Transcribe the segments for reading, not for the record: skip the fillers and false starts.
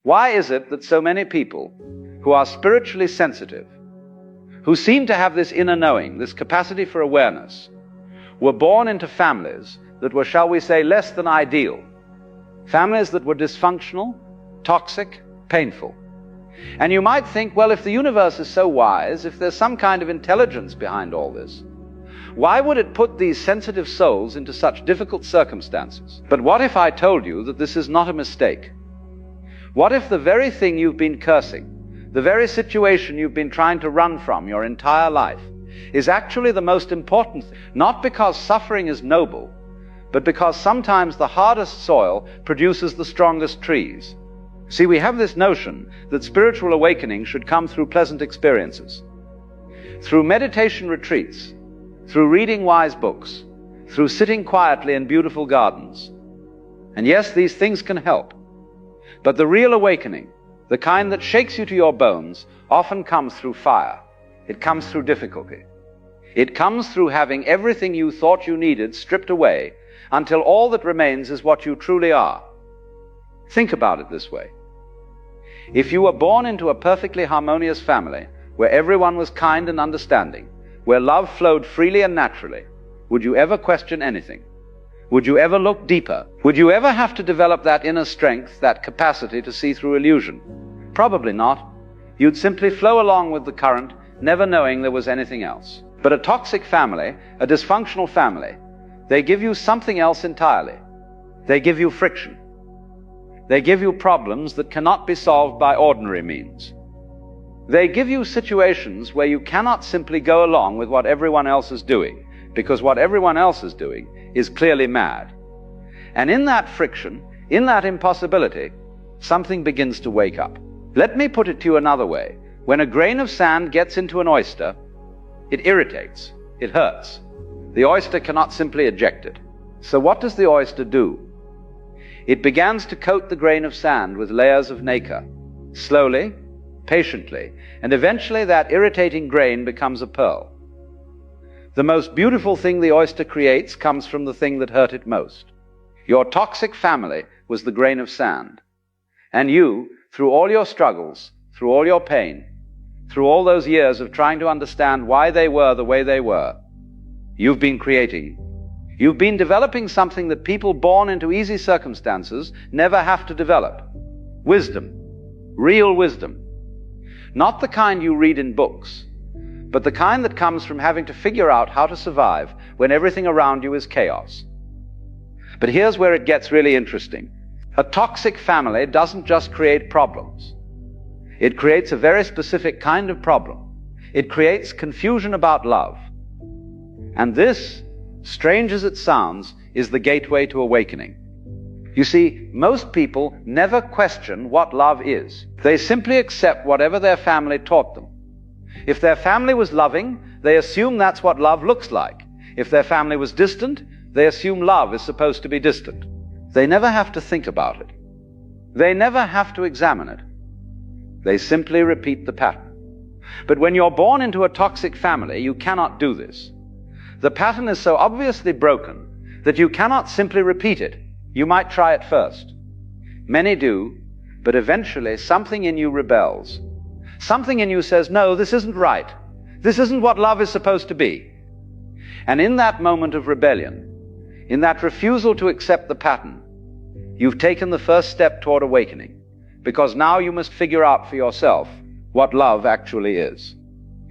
Why is it that so many people who are spiritually sensitive, who seem to have this inner knowing, this capacity for awareness, were born into families that were, shall we say, less than ideal, families that were dysfunctional, toxic, painful? And you might think, well, if the universe is so wise, if there's some kind of intelligence behind all this, why would it put these sensitive souls into such difficult circumstances? But what if I told you that this is not a mistake? What if the very thing you've been cursing, the very situation you've been trying to run from your entire life, is actually the most important thing? Not because suffering is noble, but because sometimes the hardest soil produces the strongest trees. See, we have this notion that spiritual awakening should come through pleasant experiences, through meditation retreats, through reading wise books, through sitting quietly in beautiful gardens. And yes, these things can help. But the real awakening, the kind that shakes you to your bones, often comes through fire. It comes through difficulty. It comes through having everything you thought you needed stripped away until all that remains is what you truly are. Think about it this way. If you were born into a perfectly harmonious family, where everyone was kind and understanding, where love flowed freely and naturally, would you ever question anything? Would you ever look deeper? Would you ever have to develop that inner strength, that capacity to see through illusion? Probably not. You'd simply flow along with the current, never knowing there was anything else. But a toxic family, a dysfunctional family, they give you something else entirely. They give you friction. They give you problems that cannot be solved by ordinary means. They give you situations where you cannot simply go along with what everyone else is doing, because what everyone else is doing is clearly mad. And in that friction, in that impossibility, something begins to wake up. Let me put it to you another way. When a grain of sand gets into an oyster, it irritates, it hurts. The oyster cannot simply eject it. So what does the oyster do? It begins to coat the grain of sand with layers of nacre, slowly, patiently, and eventually that irritating grain becomes a pearl. The most beautiful thing the oyster creates comes from the thing that hurt it most. Your toxic family was the grain of sand. And you, through all your struggles, through all your pain, through all those years of trying to understand why they were the way they were, you've been creating. You've been developing something that people born into easy circumstances never have to develop. Wisdom. Real wisdom. Not the kind you read in books, but the kind that comes from having to figure out how to survive when everything around you is chaos. But here's where it gets really interesting. A toxic family doesn't just create problems. It creates a very specific kind of problem. It creates confusion about love. And this, strange as it sounds, is the gateway to awakening. You see, most people never question what love is. They simply accept whatever their family taught them. If their family was loving, they assume that's what love looks like. If their family was distant, they assume love is supposed to be distant. They never have to think about it. They never have to examine it. They simply repeat the pattern. But when you're born into a toxic family, you cannot do this. The pattern is so obviously broken that you cannot simply repeat it. You might try it first. Many do, but eventually something in you rebels. Something in you says, no, this isn't right. This isn't what love is supposed to be. And in that moment of rebellion, in that refusal to accept the pattern, you've taken the first step toward awakening, because now you must figure out for yourself what love actually is.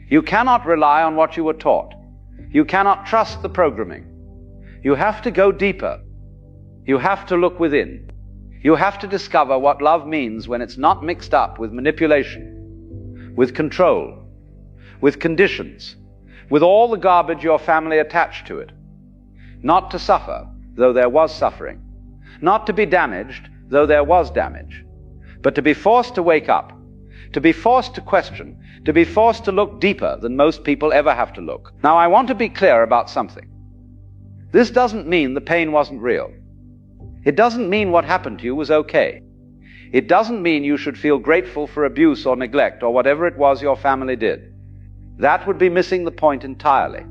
You cannot rely on what you were taught. You cannot trust the programming. You have to go deeper. You have to look within. You have to discover what love means when it's not mixed up with manipulation, with control, with conditions, with all the garbage your family attached to it. Not to suffer, though there was suffering. Not to be damaged, though there was damage. But to be forced to wake up, to be forced to question, to be forced to look deeper than most people ever have to look. Now, I want to be clear about something. This doesn't mean the pain wasn't real. It doesn't mean what happened to you was okay. It doesn't mean you should feel grateful for abuse or neglect or whatever it was your family did. That would be missing the point entirely.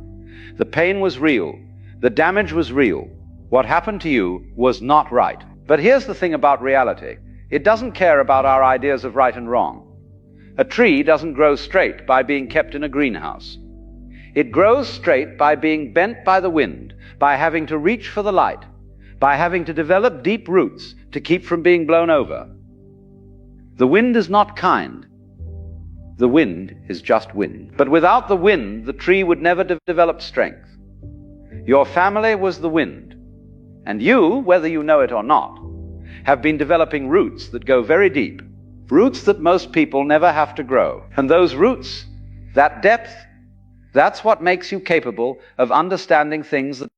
The pain was real. The damage was real. What happened to you was not right. But here's the thing about reality. It doesn't care about our ideas of right and wrong. A tree doesn't grow straight by being kept in a greenhouse. It grows straight by being bent by the wind, by having to reach for the light, by having to develop deep roots to keep from being blown over. The wind is not kind. The wind is just wind. But without the wind, the tree would never develop strength. Your family was the wind, and you, whether you know it or not, have been developing roots that go very deep, roots that most people never have to grow. And those roots, that depth, that's what makes you capable of understanding things that